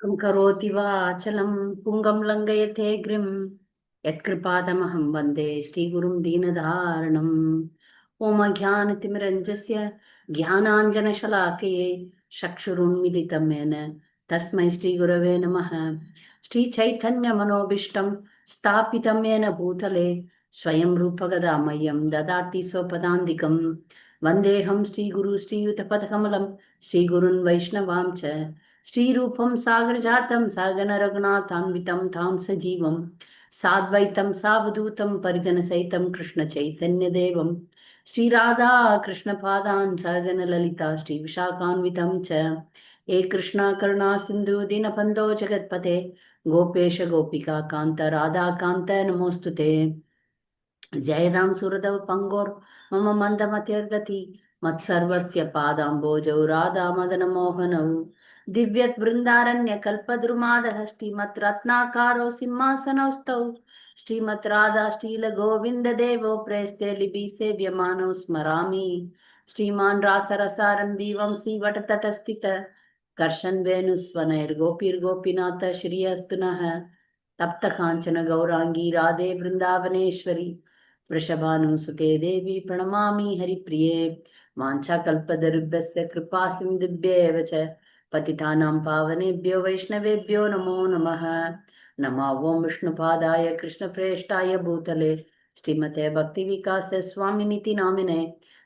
करोति वाचलं पुंगं लङ्घयते गिरिं यत्कृपातमहं वन्दे श्रीगुरुं दीनधारणम्। ॐ अज्ञानतिमिरञ्जस्य ज्ञानाञ्जनशलाकये चक्षुरुन्मिलितं येन तस्मै श्रीगुरवे नमः। श्रीचैतन्यमनोभीष्टं स्थापितं येन भूतले स्वयं रूपगदा मह्यं ददाति स्वपदान्तिकं। वन्देऽहं श्रीगुरु श्रीयुतपदकमलं श्रीगुरुन् वैष्णवां च श्रीरूपं सागरजातं सहगण रघुनाथान्वितं तां सजीवं साद्वैतं सावधूतं परिजनसहितं कृष्णचैतन्यदेवं श्रीराधा कृष्णपादान् सहगण ललिता श्रीविशाखान्वितं च। हे कृष्णा करुणा सिन्धु दीनबन्धो जगत्पते गोपेश गोपिका कान्त राधा कान्त नमोऽस्तुते। जय राम सुरदव पंगोर मम मंदमतिर्गति मत्सर्वस्य पादाम्बोजौ राधा मदन मोहनौ दिव्यत् बृन्दारण्य कल्पद्रुमादः श्रीमत् रत्नाकारो सिंहासनौस्तौ श्रीमत् राधा श्रील गोविन्द देवो प्रेस्ते लिपि सेव्यमानौ स्मरामि श्रीमान् रासरसारम्भी वंशी वटतटस्थित कर्षन् वेणुस्वनैर्गोपीर्गोपीनाथ श्री अस्तु नः तप्त कांचन गौरांगी राधे वृंदावनेश्वरी वृषभानुसुते देवी प्रणमामि हरिप्रिये वाञ्छाकल्पतरुभ्यश्च कृपा सिन्धुभ्येव च पतितानां पावनेभ्यो वैष्णवेभ्यो नमो नमः। नमो ओं विष्णुपादाय कृष्णप्रेष्ठाय भूतले श्रीमते भक्तिविकास स्वामिनिति नामिने।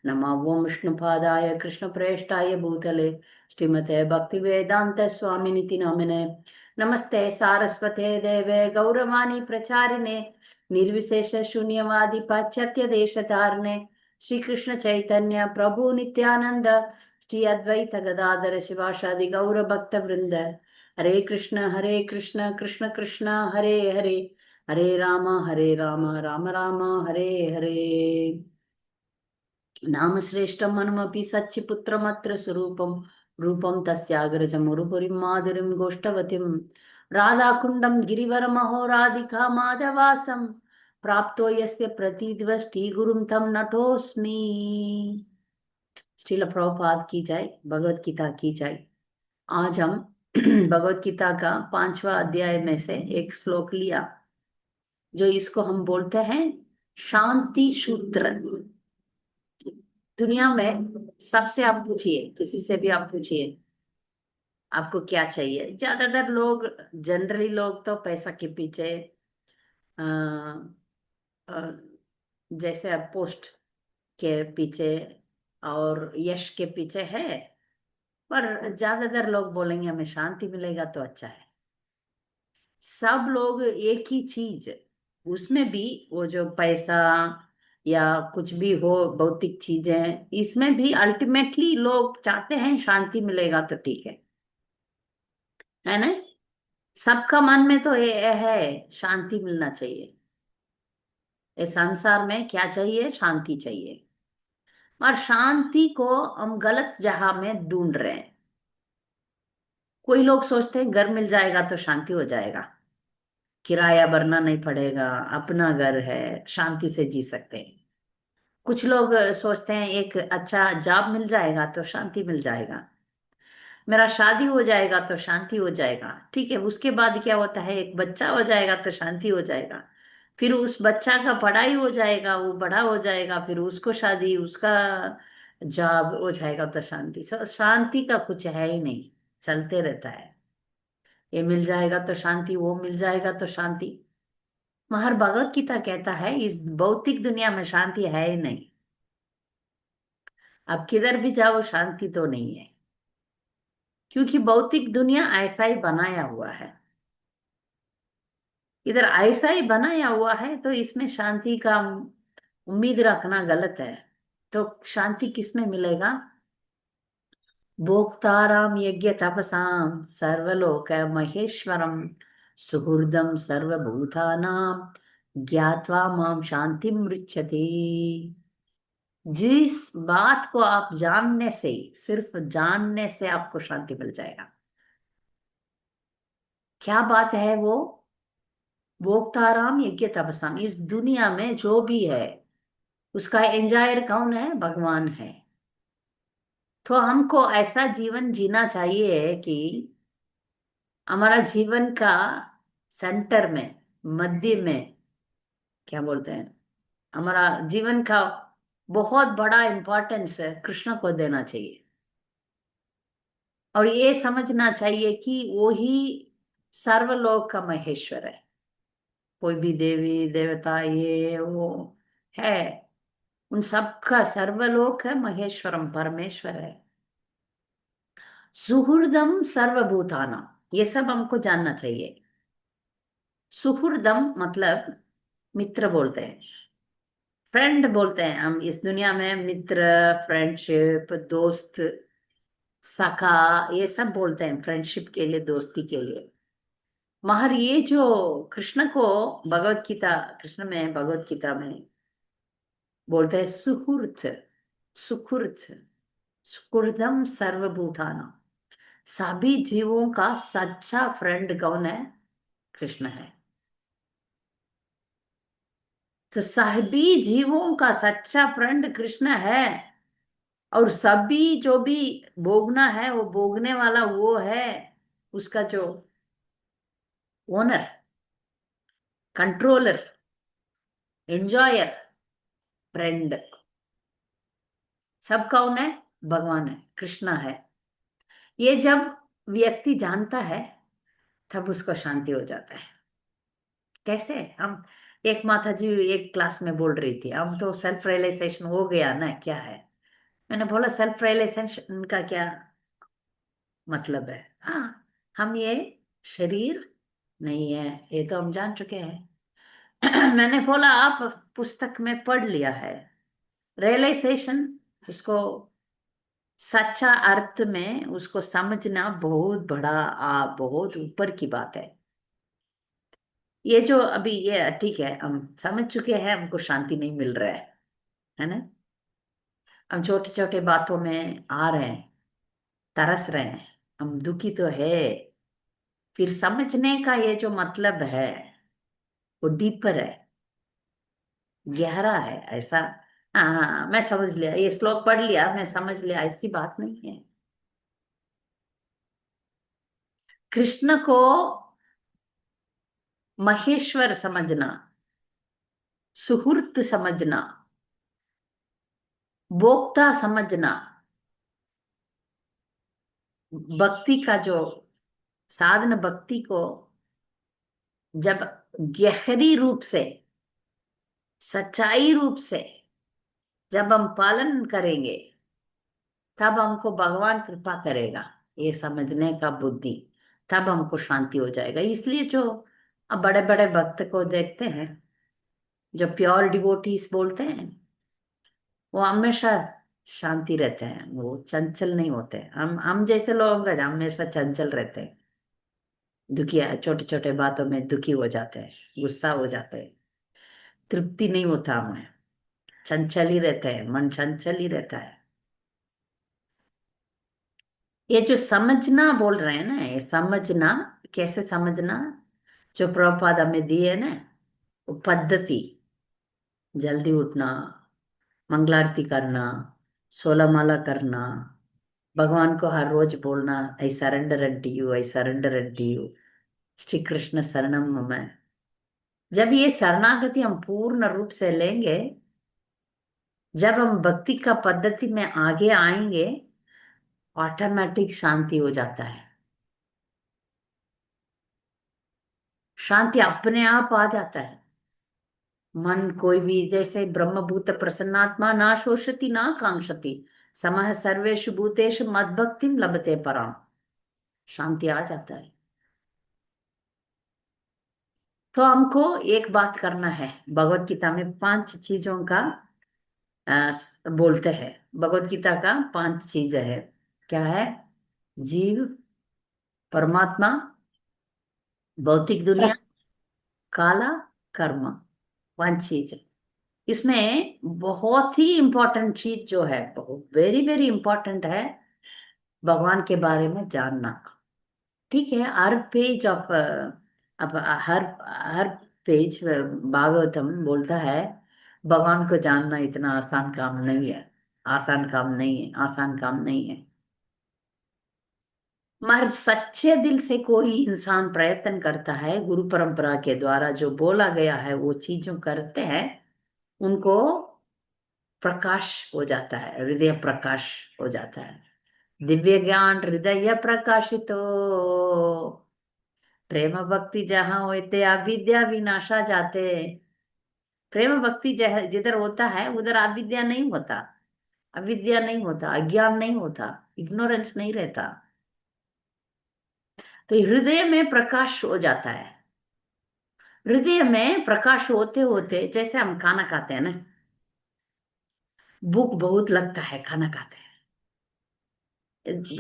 नमो ओं विष्णुपादाय कृष्णप्रेष्ठाय भूतले श्रीमते भक्तिवेदांत स्वामिनिति नामिने। नमस्ते सारस्वते देवे गौरवाणी प्रचारिणे निर्विशेष शून्यवादी पाश्चात्य देश तारणे श्री कृष्ण चैतन्य प्रभु नित्यानंद श्री अद्वैत गदाधर शिवाशादि गौर भक्त वृंद। हरे कृष्ण कृष्ण कृष्ण हरे हरे हरे राम राम राम हरे हरे। नाम श्रेष्ठं मनुमपि सच्चिपुत्रमत्र स्वरूपं रूपं तस्याग्रजमुरुपुरीं माधुरीं गोष्ठवतीं राधाकुण्डं गिरिवरमहो राधिका माधवासं प्राप्तो यस्य प्रतीद्वष्टि गुरुं तं नतोऽस्मि। श्रील प्रभुपाद की जय, भगवत गीता की जय। आज हम भगवत गीता का 5वां अध्याय में से एक श्लोक लिया, जो इसको हम बोलते हैं शांति सूत्र। दुनिया में सबसे आप पूछिए, किसी से भी आप पूछिए आपको क्या चाहिए। ज्यादातर लोग, जनरली लोग तो पैसा के पीछे, अ, अ, जैसे अब पोस्ट के पीछे और यश के पीछे है। पर ज्यादातर लोग बोलेंगे हमें शांति मिलेगा तो अच्छा है। सब लोग एक ही चीज, उसमें भी वो जो पैसा या कुछ भी हो भौतिक चीजें, इसमें भी अल्टीमेटली लोग चाहते हैं शांति मिलेगा तो ठीक है ना। सबका मन में तो ये है शांति मिलना चाहिए। इस संसार में क्या चाहिए? शांति चाहिए। और शांति को हम गलत जगह में ढूंढ रहे हैं। कोई लोग सोचते हैं घर मिल जाएगा तो शांति हो जाएगा, किराया भरना नहीं पड़ेगा, अपना घर है, शांति से जी सकते हैं। कुछ लोग सोचते हैं एक अच्छा जॉब मिल जाएगा तो शांति मिल जाएगा, मेरा शादी हो जाएगा तो शांति हो जाएगा। ठीक है, उसके बाद क्या होता है? एक बच्चा हो जाएगा तो शांति हो जाएगा। फिर उस बच्चा का पढ़ाई हो जाएगा, वो बड़ा हो जाएगा, फिर उसको शादी, उसका जॉब हो जाएगा तो शांति। शांति का कुछ है ही नहीं, चलते रहता है। ये मिल जाएगा तो शांति, वो मिल जाएगा तो शांति। मगर भगवत गीता कहता है इस भौतिक दुनिया में शांति है ही नहीं। अब किधर भी जाओ शांति तो नहीं है, क्योंकि भौतिक दुनिया ऐसा ही बनाया हुआ है। इधर ऐसा ही बनाया हुआ है तो इसमें शांति का उम्मीद रखना गलत है। तो शांति किसमें मिलेगा? भोक्ताराम यज्ञ तपसाम सर्वलोक महेश्वरम सुहृदम सर्वभूतानां ज्ञात्वा माम शांति मृच्छति। जिस बात को आप जानने से, सिर्फ जानने से आपको शांति मिल जाएगा। क्या बात है वो? भोक्ताराम यज्ञ तपसाम, इस दुनिया में जो भी है उसका एंजॉयर कौन है? भगवान है। तो हमको ऐसा जीवन जीना चाहिए कि हमारा जीवन का सेंटर में, मध्य में, क्या बोलते हैं, हमारा जीवन का बहुत बड़ा इम्पोर्टेंस है कृष्ण को देना चाहिए। और ये समझना चाहिए कि वो ही सर्वलोक का महेश्वर है। कोई भी देवी देवता ये वो है, उन सबका सर्वलोक है, महेश्वरम परमेश्वर है। सुहृदम सर्वभूताना, ये सब हमको जानना चाहिए। सुहृदम मतलब मित्र बोलते हैं, फ्रेंड बोलते हैं। हम इस दुनिया में मित्र, फ्रेंडशिप, दोस्त, सखा, ये सब बोलते हैं फ्रेंडशिप के लिए, दोस्ती के लिए। मगर ये जो कृष्ण को भगवत गीता, कृष्ण में भगवत गीता में बोलते हैं सुहृत, सुहृत, सुहृदम सर्वभूताना। सभी जीवों का सच्चा फ्रेंड कौन है? कृष्ण है। तो सभी जीवों का सच्चा फ्रेंड कृष्ण है। और सभी जो भी भोगना है, वो भोगने वाला वो है, उसका जो ओनर, कंट्रोलर, एंजॉयर, फ्रेंड, सब कौन है? भगवान है, कृष्णा है। ये जब व्यक्ति जानता है तब उसको शांति हो जाता है। कैसे? हम, एक माता जी एक क्लास में बोल रही थी, हम तो सेल्फ रियलाइजेशन हो गया ना, क्या है? मैंने बोला सेल्फ रियलाइजेशन का क्या मतलब है? हाँ, हम ये शरीर नहीं है, ये तो हम जान चुके हैं। मैंने बोला आप पुस्तक में पढ़ लिया है। रियलाइजेशन, उसको सच्चा अर्थ में उसको समझना बहुत बड़ा, बहुत ऊपर की बात है। ये जो अभी ये ठीक है, हम समझ चुके हैं, हमको शांति नहीं मिल रहा है ना? हम छोटे छोटे बातों में आ रहे हैं, तरस रहे हैं, हम दुखी तो है। फिर समझने का ये जो मतलब है वो डीपर है, गहरा है, ऐसा। हाँ हाँ, मैं समझ लिया, ये श्लोक पढ़ लिया, मैं समझ लिया, ऐसी बात नहीं है। कृष्ण को महेश्वर समझना, सुहृत समझना, भोक्ता समझना, भक्ति का जो साधन, भक्ति को जब गहरी रूप से, सच्चाई रूप से जब हम पालन करेंगे, तब हमको भगवान कृपा करेगा, ये समझने का बुद्धि, तब हमको शांति हो जाएगा। इसलिए जो अब बड़े बड़े भक्त को देखते हैं, जो प्योर डिवोटीज बोलते हैं, वो हमेशा शांति रहते हैं, वो चंचल नहीं होते। हम जैसे लोग हैं, हमेशा चंचल रहते हैं, दुखी है, छोटे छोटे बातों में दुखी हो जाते हैं, गुस्सा हो जाते हैं, तृप्ति नहीं होता हमें, चंचल ही रहते हैं, मन चंचल ही रहता है। ये जो समझना बोल रहे हैं ना, ये समझना, कैसे समझना, जो प्रभुपाद हमें दी है ना, वो पद्धति, जल्दी उठना, मंगलारती करना, 16 माला करना, भगवान को हर रोज बोलना, I surrender at you, I surrender at you, Shri Krishna शरणम मम। जब ये शरणागति हम पूर्ण रूप से लेंगे, जब हम भक्ति का पद्धति में आगे आएंगे, ऑटोमेटिक शांति हो जाता है। शांति अपने आप आ जाता है। मन कोई भी, जैसे ब्रह्मभूत प्रसन्नात्मा ना शोषति ना कांक्षति, समः सर्वेषु भूतेषु मद्भक्तिम लभते पराम। शांति आ जाता है। तो हमको एक बात करना है, भगवत गीता में 5 चीजों का बोलते हैं। भगवत गीता का 5 चीज है। क्या है? जीव, परमात्मा, भौतिक दुनिया, काला, कर्म, 5 चीज। इसमें बहुत ही इंपॉर्टेंट चीज जो है, बहुत वेरी वेरी इंपॉर्टेंट है, भगवान के बारे में जानना। ठीक है, हर पेज ऑफ, अब हर हर पेज भागवतम बोलता है भगवान को जानना इतना आसान काम नहीं है, आसान काम नहीं है, आसान काम नहीं है। मगर सच्चे दिल से कोई इंसान प्रयत्न करता है, गुरु परंपरा के द्वारा जो बोला गया है वो चीजों करते हैं, उनको प्रकाश हो जाता है, हृदय प्रकाश हो जाता है। दिव्य ज्ञान हृदय प्रकाशितो, प्रेम भक्ति जहाँ होते अविद्या विनाशा जाते। प्रेम भक्ति जिधर होता है उधर अविद्या नहीं होता, अविद्या नहीं होता, अज्ञान नहीं होता, इग्नोरेंस नहीं रहता। तो हृदय में प्रकाश हो जाता है। हृदय में प्रकाश होते होते, जैसे हम खाना खाते हैं ना, भूख बहुत लगता है खाना खाते हैं,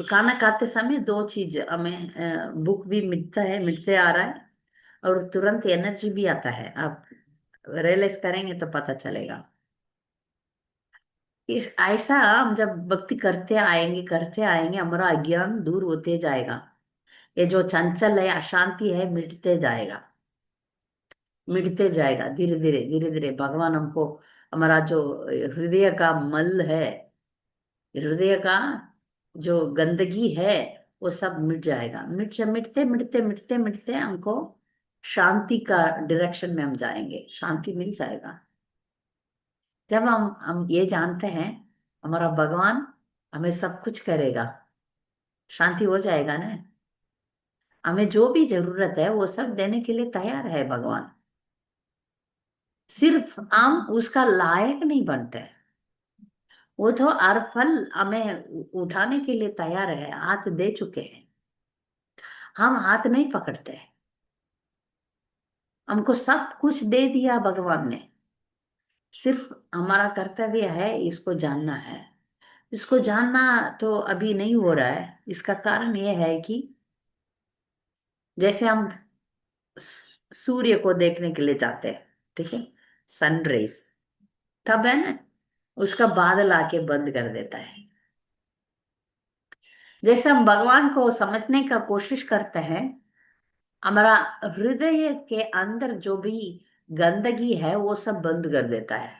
खाना खाते समय दो चीज हमें, भूख भी मिटता है, मिटते आ रहा है, और तुरंत एनर्जी भी आता है। आप रियलाइज करेंगे तो पता चलेगा। इस ऐसा हम जब भक्ति करते आएंगे हमारा अज्ञान दूर होते जाएगा। ये जो चंचल है, अशांति है, मिटते जाएगा, मिटते जाएगा धीरे धीरे धीरे धीरे। भगवान हमको हमारा जो हृदय का मल है, हृदय का जो गंदगी है, वो सब मिट जाएगा। मिटते मिटते मिटते मिटते हमको शांति का डायरेक्शन में हम जाएंगे, शांति मिल जाएगा। जब हम ये जानते हैं हमारा भगवान हमें सब कुछ करेगा, शांति हो जाएगा ना। हमें जो भी जरूरत है वो सब देने के लिए तैयार है भगवान। सिर्फ हम उसका लायक नहीं बनते। वो तो हर फल हमें उठाने के लिए तैयार है, हाथ दे चुके हैं। हम हाथ नहीं पकड़ते, हमको सब कुछ दे दिया भगवान ने। सिर्फ हमारा कर्तव्य है इसको जानना है। इसको जानना तो अभी नहीं हो रहा है। इसका कारण यह है कि जैसे हम सूर्य को देखने के लिए जाते हैं, ठीक है, सनराइज, तब है ना उसका बादल आके बंद कर देता है। जैसे हम भगवान को समझने का कोशिश करते हैं, हमारा हृदय के अंदर जो भी गंदगी है वो सब बंद कर देता है।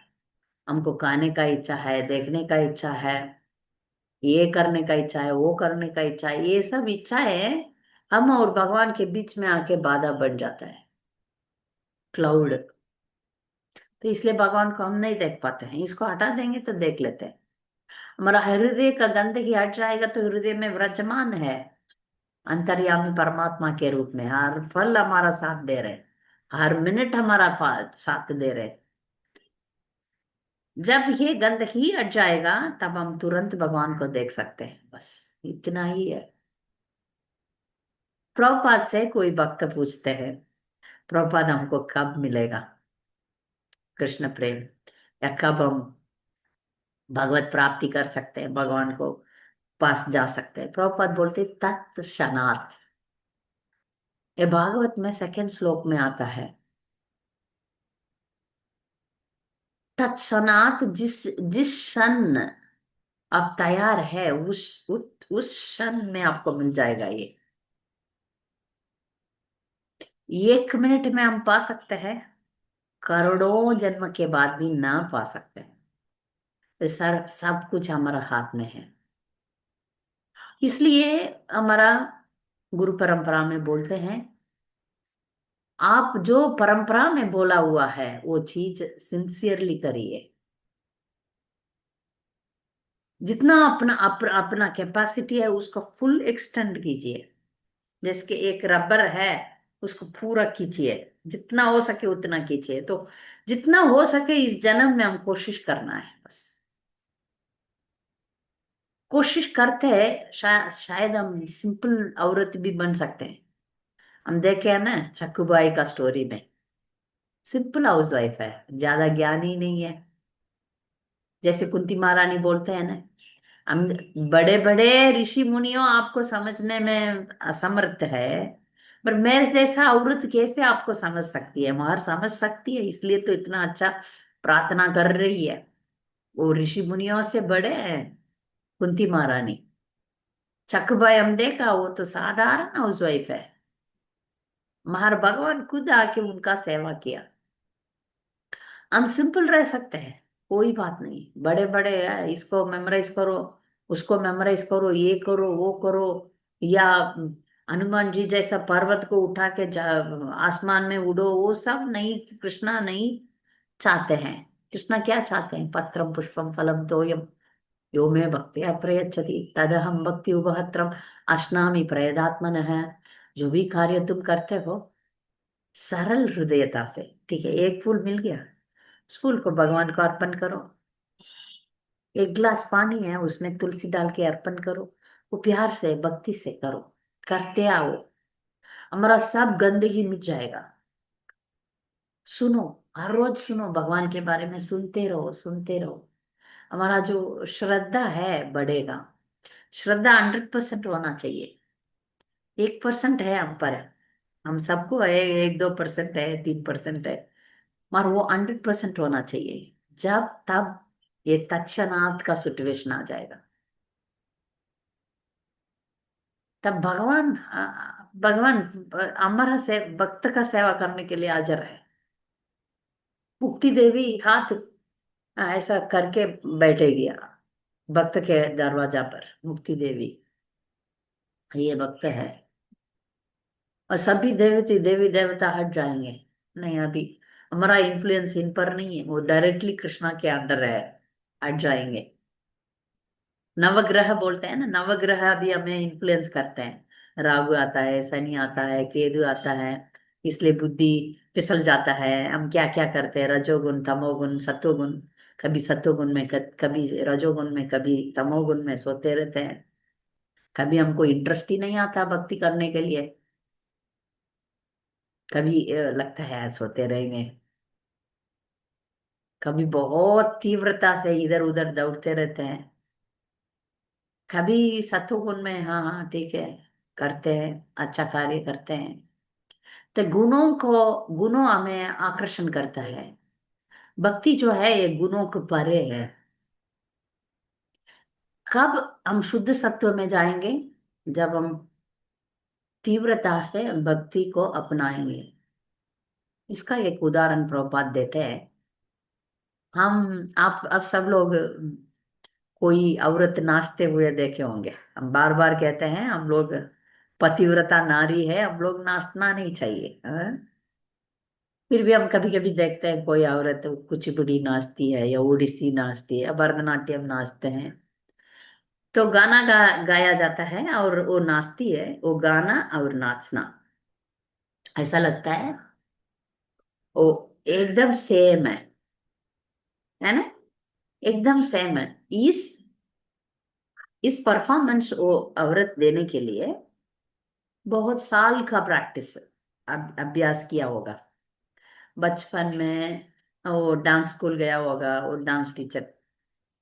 हमको खाने का इच्छा है, देखने का इच्छा है, ये करने का इच्छा है, वो करने का इच्छा है, ये सब इच्छा है, हम और भगवान के बीच में आके बाधा बन जाता है, क्लाउड। तो इसलिए भगवान को हम नहीं देख पाते हैं। इसको हटा देंगे तो देख लेते हैं। हमारा हृदय का गंदगी हट जाएगा तो हृदय में विराजमान है अंतर्यामी परमात्मा के रूप में, हर पल हमारा साथ दे रहे, हर मिनट हमारा साथ दे रहे। जब ये गंदगी हट जाएगा तब हम तुरंत भगवान को देख सकते हैं, बस इतना ही है। प्रभुपाद से कोई भक्त पूछते हैं, प्रभुपाद हमको कब मिलेगा कृष्ण प्रेम, या कब हम भगवत प्राप्ति कर सकते हैं, भगवान को पास जा सकते हैं। प्रभुपाद बोलते तत्क्षणात। ये भागवत में सेकंड श्लोक में आता है, तत्क्षणात, जिस जिस क्षण आप तैयार है उस क्षण में आपको मिल जाएगा ये। 1 मिनट में हम पा सकते हैं, करोड़ों जन्म के बाद भी ना पा सकते हैं। तो सर सब कुछ हमारा हाथ में है। इसलिए हमारा गुरु परंपरा में बोलते हैं, आप जो परंपरा में बोला हुआ है वो चीज सिंसियरली करिए। जितना अपना कैपेसिटी है उसको फुल एक्सटेंड कीजिए। जैसे एक रबर है, उसको पूरा खींचिए, जितना हो सके उतना खींचिए। तो जितना हो सके इस जन्म में हम कोशिश करना है, बस कोशिश करते हैं। शायद हम सिंपल औरत भी बन सकते हैं। हम देखे हैं ना चक्कूबाई का स्टोरी में, सिंपल हाउस वाइफ है, ज्यादा ज्ञानी नहीं है। जैसे कुंती महारानी बोलते हैं ना, हम बड़े बड़े ऋषि मुनियों आपको समझने में असमर्थ है, पर मेरे जैसा औरत कैसे आपको समझ सकती है? मार समझ सकती है, इसलिए तो इतना अच्छा प्रार्थना कर रही है। वो ऋषि मुनियों से बड़े हैं कुंती महारानी। चकभाई हम देखा, वो तो साधारण हाउस वाइफ है, महार भगवान खुद आके उनका सेवा किया। हम सिंपल रह सकते हैं, कोई बात नहीं। बड़े बड़े है, इसको मेमोराइज करो, उसको मेमोराइज करो, ये करो वो करो, या हनुमान जी जैसा पर्वत को उठा के आसमान में उड़ो, वो सब नहीं, कृष्णा नहीं चाहते हैं। कृष्णा क्या चाहते हैं? पत्रम पुष्पम फलम तोयम यो मे भक्त्या प्रयच्छति तदहम भक्ति उपहत्रम अश्नामि प्रयदात्मनः। जो भी कार्य तुम करते हो सरल हृदयता से, ठीक है, एक फूल मिल गया, उस फूल को भगवान को अर्पण करो। एक गिलास पानी है, उसमें तुलसी डाल के अर्पण करो। वो प्यार से भक्ति से करो, करते आओ, हमारा सब गंदगी मिट जाएगा। सुनो, हर रोज सुनो, भगवान के बारे में सुनते रहो, सुनते रहो। हमारा जो श्रद्धा है बढ़ेगा। श्रद्धा 100% होना चाहिए। 1% है हम पर, हम सबको है, 1-2% है, 3% है, मगर वो 100% होना चाहिए। जब तब ये तत्क्षणात का सिचुएशन आ जाएगा, तब भगवान हमारा से भक्त का सेवा करने के लिए हाजिर है। मुक्ति देवी हाथ ऐसा करके बैठेगी भक्त के दरवाजा पर। मुक्ति देवी ये भक्त है, और सभी देवती देवी देवता हट जाएंगे। नहीं, अभी हमारा इन्फ्लुएंस इन पर नहीं है, वो डायरेक्टली कृष्णा के अंडर है, हट जाएंगे। नवग्रह बोलते हैं ना, नवग्रह भी हमें इन्फ्लुएंस करते हैं। राहु आता है, शनि आता है, केतु आता है, इसलिए बुद्धि फिसल जाता है। हम क्या क्या करते हैं, रजोगुण तमोगुण सत्वगुण, कभी सत्वगुण में कभी रजोगुण में, कभी तमोगुण में सोते रहते हैं। कभी हमको इंटरेस्ट ही नहीं आता भक्ति करने के लिए, कभी लगता है सोते रहेंगे, कभी बहुत तीव्रता से इधर उधर दौड़ते रहते हैं। कभी सत्वगुण में, हाँ हाँ ठीक है, करते हैं, अच्छा कार्य करते हैं। तो गुणों हमें आकर्षण करता है। भक्ति जो है ये गुणों के परे है। कब हम शुद्ध सत्व में जाएंगे? जब हम तीव्रता से भक्ति को अपनाएंगे। इसका एक उदाहरण प्रभुपाद देते हैं। हम आप अब सब लोग कोई औरत नाचते हुए देखे होंगे। हम बार बार कहते हैं हम लोग पतिव्रता नारी है, हम लोग नाचना नहीं चाहिए, हाँ? फिर भी हम कभी कभी देखते हैं कोई औरत कुचिपुड़ी नाचती है या ओडिसी नाचती है या भरतनाट्यम नाचते हैं। तो गाना गाया जाता है और वो नाचती है, वो गाना और नाचना ऐसा लगता है वो एकदम सेम है ना? एकदम सेम है। इस इस परफॉर्मेंस वो औरत देने के लिए बहुत साल का प्रैक्टिस, अभ्यास किया होगा। बचपन में वो डांस स्कूल गया होगा, वो डांस टीचर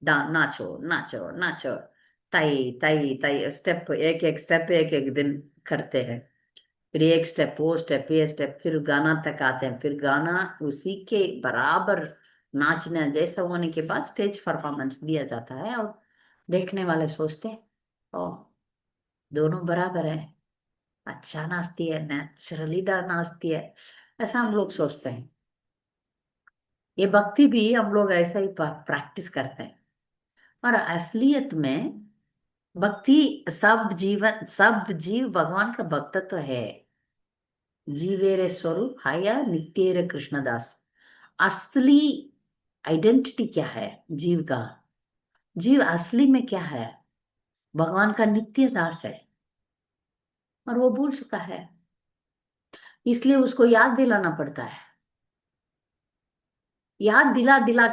नाचो नाचो नाचो, ताई ताई ताई, स्टेप एक एक स्टेप एक एक दिन करते हैं। फिर एक स्टेप वो स्टेप ये स्टेप, फिर गाना तक आते हैं, फिर गाना उसी के बराबर नाचने जैसा होने के बाद स्टेज परफॉर्मेंस दिया जाता है। और देखने वाले सोचते हैं ओ, दोनों बराबर है, अच्छा नाचती है, नेचुरली नाचती है, ऐसा हम लोग सोचते हैं। ये भक्ति भी हम लोग ऐसा ही प्रैक्टिस करते हैं। और असलियत में भक्ति, सब जीव भगवान का भक्त तो है। जीवेरे स्वरूप हाया नित्य कृष्णदास। असली आइडेंटिटी क्या है जीव का? जीव असली में क्या है? भगवान का नित्य दास है, और वो भूल चुका है, इसलिए उसको याद दिलाना पड़ता है। याद दिला दिला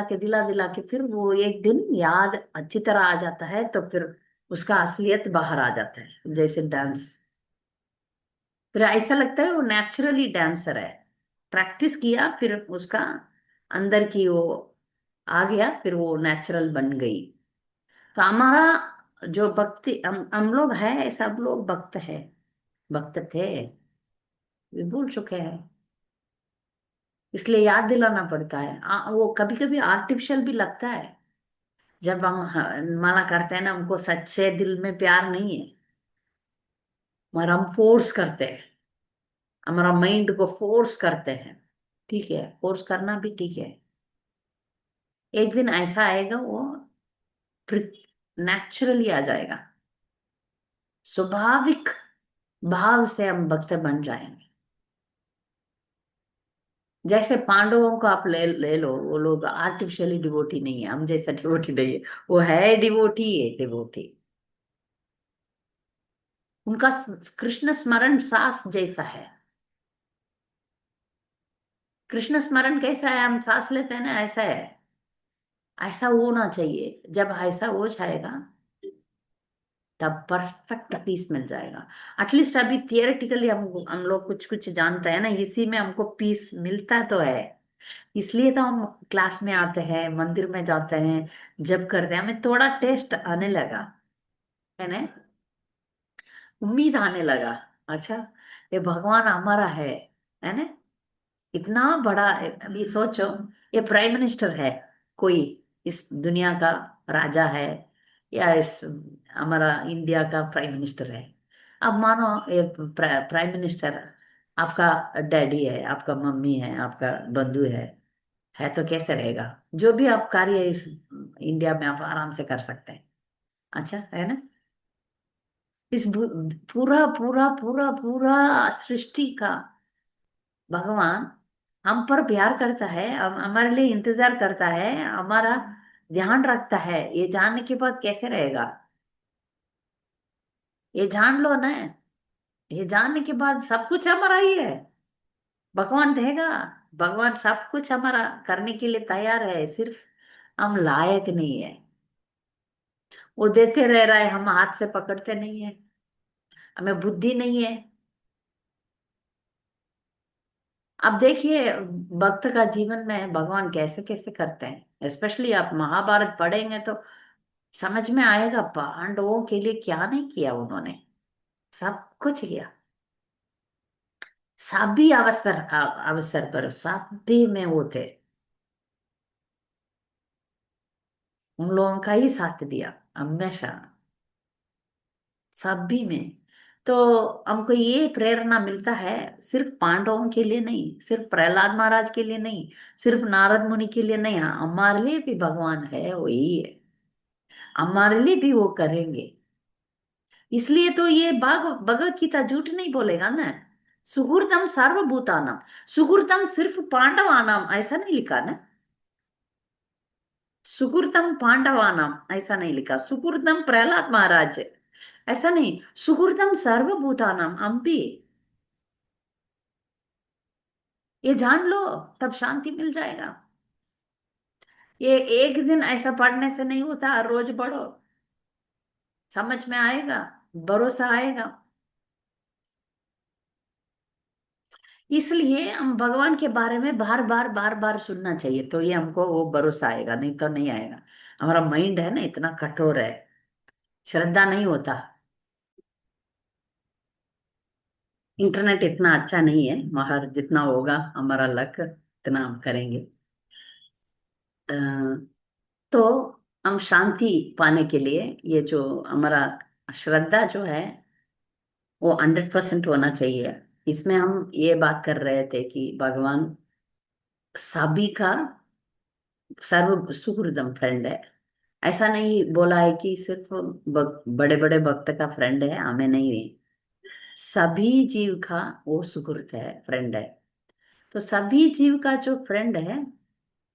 के फिर वो एक दिन याद अच्छी तरह आ जाता है, तो फिर उसका असलियत बाहर आ जाता है। जैसे डांस, फिर ऐसा लगता है वो नेचुरली डांसर है। प्रैक्टिस किया, फिर उसका अंदर की वो आ गया, फिर वो नेचुरल बन गई। तो हमारा जो भक्ति, हम लोग है, सब लोग भक्त है, भक्त थे, वे भूल चुके हैं, इसलिए याद दिलाना पड़ता है। वो कभी कभी आर्टिफिशियल भी लगता है। जब हम माला करते हैं ना, हमको सच्चे दिल में प्यार नहीं है, मगर हम फोर्स करते हैं, हमारा माइंड को फोर्स करते हैं। ठीक है, फोर्स करना भी ठीक है। एक दिन ऐसा आएगा वो नेचुरली आ जाएगा। स्वाभाविक भाव से हम भक्त बन जाएंगे। जैसे पांडवों को आप ले ले लो, वो लोग आर्टिफिशियली डिवोटी नहीं है, हम जैसा डिवोटी नहीं है। वो है डिवोटी, है डिवोटी। उनका कृष्ण स्मरण सांस जैसा है। कृष्ण स्मरण कैसा है, हम सांस लेते हैं ना, ऐसा है। ऐसा होना चाहिए। जब ऐसा हो जाएगा तब परफेक्ट पीस मिल जाएगा। एटलीस्ट अभी थियोरेटिकली हम लोग कुछ कुछ जानते हैं ना, इसी में हमको पीस मिलता तो है। इसलिए तो हम क्लास में आते हैं, मंदिर में जाते हैं, जब करते हैं, हमें थोड़ा टेस्ट आने लगा, है ना, उम्मीद आने लगा। अच्छा, ये भगवान हमारा है ना। इतना बड़ा, अभी सोचो, ये प्राइम मिनिस्टर है कोई, इस दुनिया का राजा है, या इस हमारा इंडिया का प्राइम मिनिस्टर है। अब मानो ये प्राइम मिनिस्टर आपका डैडी है, आपका मम्मी है, आपका बंधु है तो कैसे रहेगा? जो भी आप कार्य इस इंडिया में आप आराम से कर सकते हैं। अच्छा, है ना। इस पूरा पूरा पूरा पूरा सृष्टि का भगवान हम पर प्यार करता है, हमारे लिए इंतजार करता है, हमारा ध्यान रखता है, ये जानने के बाद कैसे रहेगा? ये जान लो ना। ये जानने के बाद सब कुछ हमारा ही है। भगवान देगा। भगवान सब कुछ हमारा करने के लिए तैयार है, सिर्फ हम लायक नहीं है। वो देते रह रहा है, हम हाथ से पकड़ते नहीं है। हमें बुद्धि नहीं है। अब देखिए, भक्त का जीवन में भगवान कैसे कैसे करते हैं। स्पेशली आप महाभारत पढ़ेंगे तो समझ में आएगा, पांडवों के लिए क्या नहीं किया उन्होंने। सब कुछ किया। सभी अवसर पर सभी में वो थे। उन लोगों का ही साथ दिया हमेशा, सभी में। तो हमको ये प्रेरणा मिलता है, सिर्फ पांडवों के लिए नहीं, सिर्फ प्रहलाद महाराज के लिए नहीं, सिर्फ नारद मुनि के लिए नहीं, हाँ, हमारे लिए भी भगवान है, वही है। हमारे लिए भी वो करेंगे। इसलिए तो ये भगवत गीता झूठ नहीं बोलेगा ना। सुहृदम सर्वभूतानाम। सुहृदम सिर्फ पांडवानाम ऐसा नहीं लिखा ना। सुहृदम पांडवानाम ऐसा नहीं लिखा। सुहृदम प्रहलाद महाराज ऐसा नहीं। सुहृदम सर्वभूतानाम, हम भी। ये जान लो, तब शांति मिल जाएगा। ये एक दिन ऐसा पढ़ने से नहीं होता, रोज पढ़ो, समझ में आएगा, भरोसा आएगा। इसलिए हम भगवान के बारे में बार बार बार बार सुनना चाहिए, तो ये हमको वो भरोसा आएगा, नहीं तो नहीं आएगा। हमारा माइंड है ना इतना कठोर है, श्रद्धा नहीं होता। इंटरनेट इतना अच्छा नहीं है, मगर जितना होगा हमारा लक इतना हम करेंगे। अ, तो हम शांति पाने के लिए, ये जो हमारा श्रद्धा जो है वो 100% होना चाहिए। इसमें हम ये बात कर रहे थे कि भगवान सभी का सर्व सुहृदम फ्रेंड है। ऐसा नहीं बोला है कि सिर्फ बड़े बड़े भक्त का फ्रेंड है, हमें नहीं है। सभी जीव का वो सुहृद है, फ्रेंड है। तो सभी जीव का जो फ्रेंड है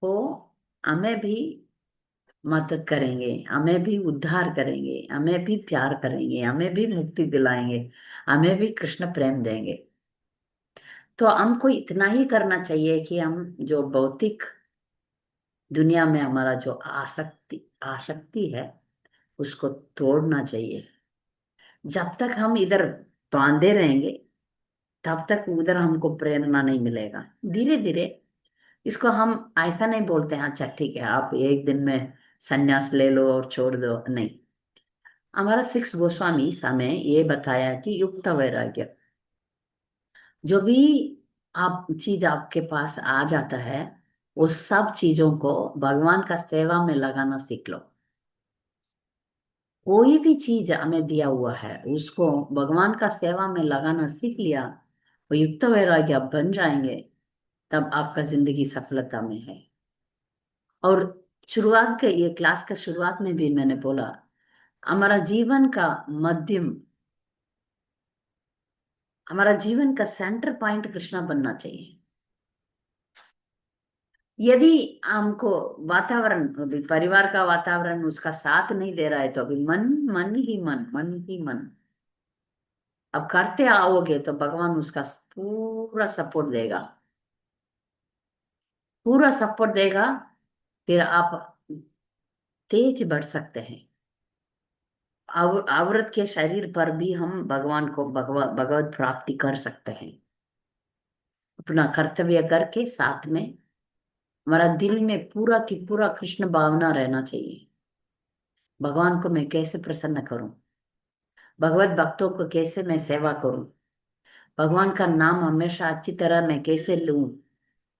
वो हमें भी मदद करेंगे, हमें भी उद्धार करेंगे, हमें भी प्यार करेंगे, हमें भी मुक्ति दिलाएंगे, हमें भी कृष्ण प्रेम देंगे। तो हमको इतना ही करना चाहिए कि हम जो भौतिक दुनिया में हमारा जो आसक्ति आसक्ति है उसको तोड़ना चाहिए। जब तक हम इधर बांधे रहेंगे तब तक उधर हमको प्रेरणा नहीं मिलेगा। धीरे धीरे इसको हम ऐसा नहीं बोलते हैं, अच्छा ठीक है आप एक दिन में संन्यास ले लो और छोड़ दो, नहीं। हमारा सिक्स गोस्वामी हमें ये बताया कि युक्त वैराग्य, जो भी आप चीज आपके पास आ जाता है वो सब चीजों को भगवान का सेवा में लगाना सीख लो। कोई भी चीज हमें दिया हुआ है उसको भगवान का सेवा में लगाना सीख लिया, वो युक्त वैराग्य आप बन जाएंगे, तब आपका जिंदगी सफलता में है। और शुरुआत के ये क्लास का शुरुआत में भी मैंने बोला, हमारा जीवन का मध्यम हमारा जीवन का सेंटर पॉइंट कृष्णा बनना चाहिए। यदि हमको वातावरण, अभी परिवार का वातावरण उसका साथ नहीं दे रहा है, तो अभी मन, मन ही मन। अब करते आओगे तो भगवान उसका पूरा सपोर्ट देगा, पूरा सपोर्ट देगा। फिर आप तेज बढ़ सकते हैं। औरत के शरीर पर भी हम भगवान को भगवत प्राप्ति कर सकते हैं। अपना कर्तव्य करके साथ में हमारा दिल में पूरा की पूरा कृष्ण भावना रहना चाहिए। भगवान को मैं कैसे प्रसन्न करूं, भगवत भक्तों को कैसे मैं सेवा करूं, भगवान का नाम हमेशा अच्छी तरह मैं कैसे लूं,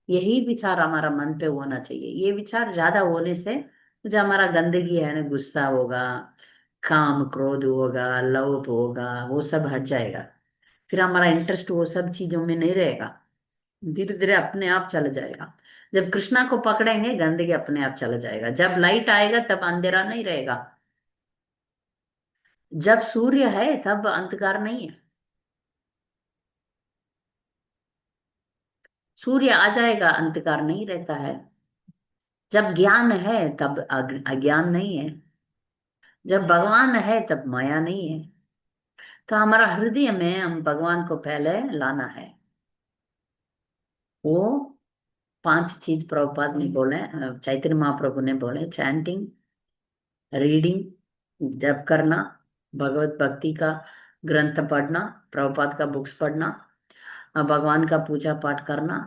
यही विचार हमारा मन पे होना चाहिए। ये विचार ज्यादा होने से जो हमारा गंदगी है ना, गुस्सा होगा, काम क्रोध होगा, लोभ होगा, वो सब हट जाएगा। फिर हमारा इंटरेस्ट वो सब चीजों में नहीं रहेगा, धीरे धीरे अपने आप चला जाएगा। जब कृष्णा को पकड़ेंगे गंदगी अपने आप चला जाएगा। जब लाइट आएगा तब अंधेरा नहीं रहेगा। जब सूर्य है तब अंधकार नहीं है। सूर्य आ जाएगा अंधकार नहीं रहता है। जब ज्ञान है तब अज्ञान नहीं है। जब भगवान है तब माया नहीं है। तो हमारा हृदय में हम भगवान को पहले लाना है। वो 5 चीज प्रभुपाद ने बोले, चैतन्य महाप्रभु ने बोले, चैंटिंग, रीडिंग, जप करना, भगवत भक्ति का ग्रंथ पढ़ना, प्रभुपाद का बुक्स पढ़ना, भगवान का पूजा पाठ करना,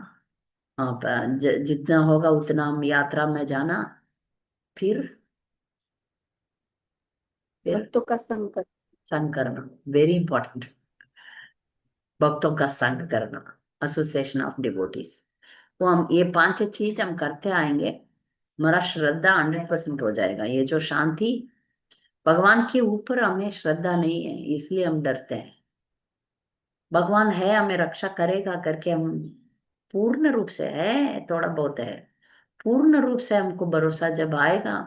जितना होगा उतना हम यात्रा में जाना। फिर फिर भक्तों का संकट। संग करना, वेरी इंपॉर्टेंट। भक्तों का संग करना, एसोसिएशन ऑफ डिवोटीज। तो हम ये 5 चीज हम करते आएंगे, हमारा श्रद्धा 100% हो जाएगा। ये जो शांति, भगवान के ऊपर हमें श्रद्धा नहीं है इसलिए हम डरते हैं। भगवान है, हमें रक्षा करेगा करके हम पूर्ण रूप से है, थोड़ा बहुत है, पूर्ण रूप से हमको भरोसा जब आएगा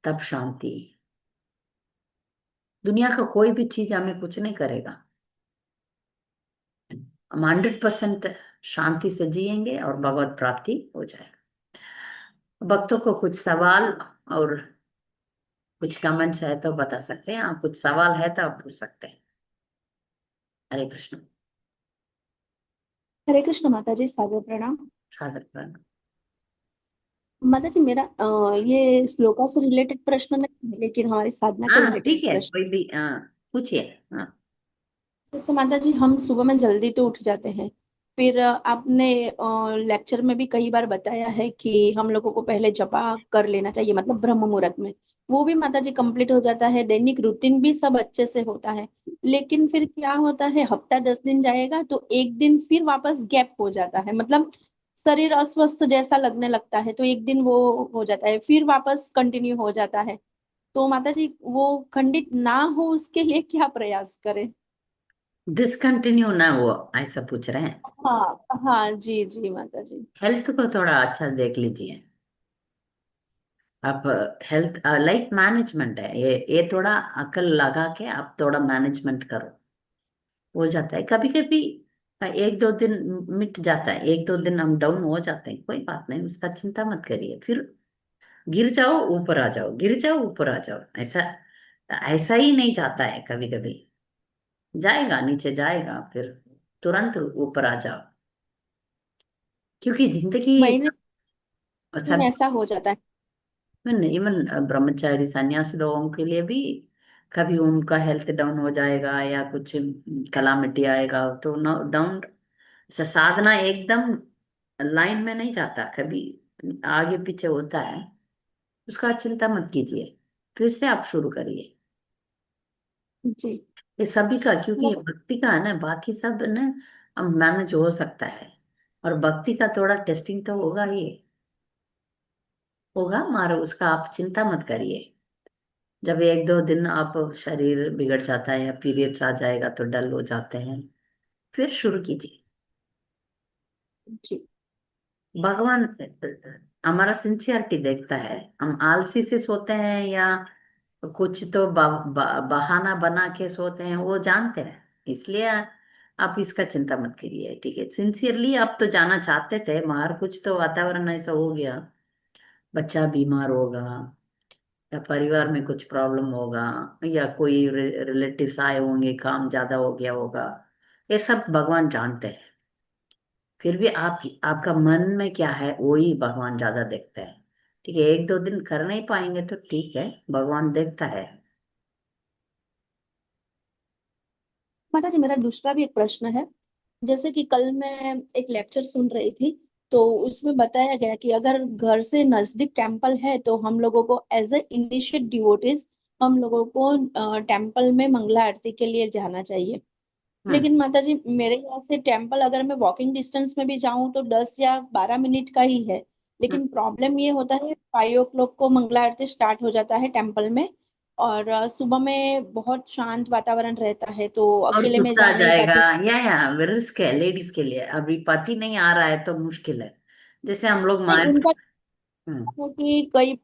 तब शांति। दुनिया का कोई भी चीज हमें कुछ नहीं करेगा। हम 100% शांति से जिएंगे और भगवत प्राप्ति हो जाएगा। भक्तों को कुछ सवाल और कुछ कमेंट्स है तो बता सकते हैं। आप कुछ सवाल है तो आप पूछ सकते हैं। हरे कृष्ण। हरे कृष्ण माता जी, सादर प्रणाम। सादर प्रणाम। माता जी, मेरा ये श्लोका से रिलेटेड प्रश्न नहीं है, लेकिन हमारी साधना के हाँ रिलेटेड ठीक है, प्रश्न। कोई भी पूछिए। हाँ। जैसे माता जी, हम सुबह में जल्दी तो उठ जाते हैं। फिर आपने लेक्चर में भी कई बार बताया है कि हम लोगों को पहले जपा कर लेना चाहिए, मतलब ब्रह्म मुहूर्त में। वो भी माता जी कंप्लीट हो जाता है, दैनिक रूटीन भी सब अच्छे से होता है। लेकिन फिर क्या होता है, हफ्ता 10 दिन जाएगा तो एक दिन फिर वापस गैप हो जाता है, मतलब शरीर अस्वस्थ जैसा लगने लगता है, तो एक दिन वो हो जाता है, फिर वापस कंटिन्यू हो जाता है। तो माता जी, वो खंडित ना हो उसके लिए क्या प्रयास करें? डिसकंटिन्यू ना हो, ऐसा पूछ रहे हैं। हाँ हाँ, जी जी माता जी। हेल्थ को थोड़ा अच्छा देख लीजिए आप। हेल्थ लाइफ मैनेजमेंट है ये थोड़ा अकल लगा के आप थोड़ा मैनेजमेंट करो, हो जाता है कभी कभी। 1-2 दिन मिट जाता है, 1-2 दिन हम डाउन हो जाते हैं, कोई बात नहीं, उसका चिंता मत करिए। फिर गिर जाओ ऊपर आ जाओ, गिर जाओ ऊपर आ जाओ, ऐसा ऐसा ही नहीं जाता है। कभी कभी जाएगा, नीचे जाएगा, फिर तुरंत ऊपर आ जाओ, क्योंकि जिंदगी महीने दिन सब। ऐसा हो जाता है। इवन ब्रह्मचारी सन्यासी लोगों के लिए भी कभी उनका हेल्थ डाउन हो जाएगा या कुछ कलामिटी आएगा तो डाउन। साधना एकदम लाइन में नहीं जाता, कभी आगे पीछे होता है, उसका चिंता मत कीजिए, फिर से आप शुरू करिए। जी। ये सभी का, क्योंकि ये वो- भक्ति का है ना, बाकी सब ना हम मैनेज हो सकता है, और भक्ति का थोड़ा टेस्टिंग तो होगा ही, होगा मारो, उसका आप चिंता मत करिए। जब 1-2 दिन आप शरीर बिगड़ जाता है या पीरियड्स आ जाएगा तो डल हो जाते हैं, फिर शुरू कीजिए। जी। भगवान हमारा सिंसियरिटी देखता है, हम आलसी से सोते हैं या कुछ तो बहाना बना के सोते हैं, वो जानते हैं। इसलिए आप इसका चिंता मत करिए, ठीक है। सिंसियरली आप तो जाना चाहते थे बाहर, कुछ तो वातावरण ऐसा हो गया, बच्चा बीमार होगा या परिवार में कुछ प्रॉब्लम होगा या कोई रिलेटिव्स आए होंगे, काम ज्यादा हो गया होगा, ये सब भगवान जानते हैं। फिर भी आपका मन में क्या है वही भगवान ज्यादा देखता है, ठीक है। एक दो दिन कर नहीं पाएंगे तो ठीक है, भगवान देखता है। माता जी, मेरा दूसरा भी एक प्रश्न है। जैसे कि कल मैं एक लेक्चर सुन रही थी, तो उसमें बताया गया कि अगर घर से नजदीक टेम्पल है तो हम लोगों को एज ए इनिशिएट डिवोटीज हम लोगों को टेम्पल में मंगला आरती के लिए जाना चाहिए। हम्म। लेकिन माता जी, मेरे यहाँ से टेम्पल अगर मैं वॉकिंग डिस्टेंस में भी जाऊं तो 10 या 12 मिनट का ही है। हम्म। लेकिन प्रॉब्लम ये होता है, 5 o'clock को मंगला आरती स्टार्ट हो जाता है टेम्पल में। और सुबह में बहुत शांत वातावरण रहता है, तो और अकेले में कुत्ता आ जा नहीं जाएगा, पाती। या रिस्क है लेडीज के लिए, अभी पति नहीं आ रहा है तो मुश्किल है। जैसे हम लोग नहीं, मार। उनका हम्म। है कि कई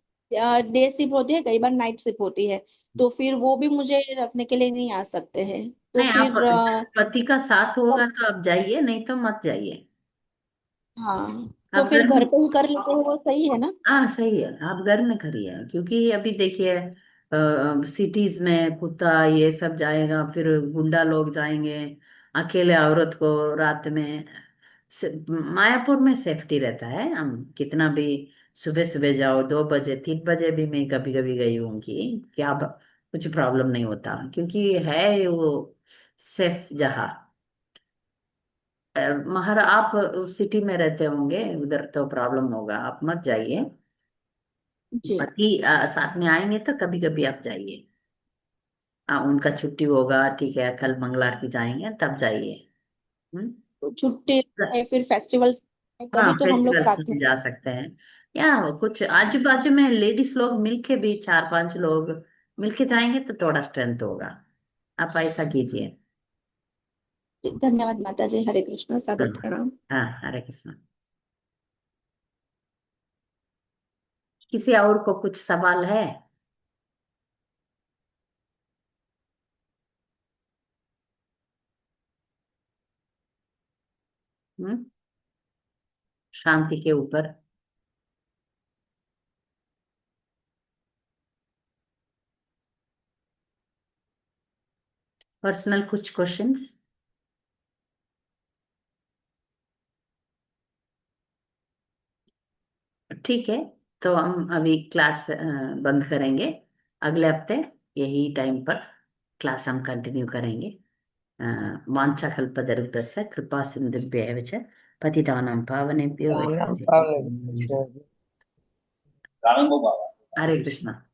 डे शिफ्ट होती है, कई बार नाइट शिफ्ट होती है। तो फिर वो भी मुझे रखने के लिए नहीं आ सकते हैं। तो नहीं, आप फिर पति का साथ होगा तब- तो आप जाइए, नहीं तो मत जाइए। हाँ, तो आप फिर घर घर में। पे ही कर लेते हैं, वो सही है ना? हाँ सही है, आप घर में करिए, क्योंकि अभी देखिए सिटीज में कुत्ता ये सब जाएगा, फिर गुंडा लोग जाएंगे अकेले औरत को रात में। मायापुर में सेफ्टी रहता है, हम कितना भी सुबह सुबह जाओ, 2 बजे 3 बजे भी मैं कभी कभी गई होंगी, क्या कुछ प्रॉब्लम नहीं होता, क्योंकि है वो सेफ जगह। महारा आप सिटी में रहते होंगे, उधर तो प्रॉब्लम होगा, आप मत जाइए। जी। पति साथ में आएंगे तो कभी कभी आप जाइए। उनका छुट्टी होगा, ठीक है, कल मंगला आरती जाएंगे तब जाइए। हम्म। तो छुट्टी है, फिर फेस्टिवल्स है, हाँ तभी तो हम लोग फेस्टिवल्स साथ में। में जा सकते हैं, या कुछ आजू बाजू में लेडीज लोग मिलके भी 4 5 लोग मिलके जाएंगे तो थोड़ा स्ट्रेंथ होगा। आप ऐसा कीजिए। धन्यवाद माता जी, हरे कृष्ण, हाँ। सादर प्रणाम। हाँ हरे कृष्ण। किसी और को कुछ सवाल है? हम्म। शांति के ऊपर। पर्सनल कुछ क्वेश्चंस? ठीक है, तो हम अभी क्लास बंद करेंगे। अगले हफ्ते यही टाइम पर क्लास हम कंटिन्यू करेंगे। वाञ्छाकल्पतरुभ्यश्च कृपा सिन्धुभ्येव च पतितानां पावनेभ्यो Jangan वैष्णवेभ्यो lupa like, नमो share. नमः। हरे कृष्णा।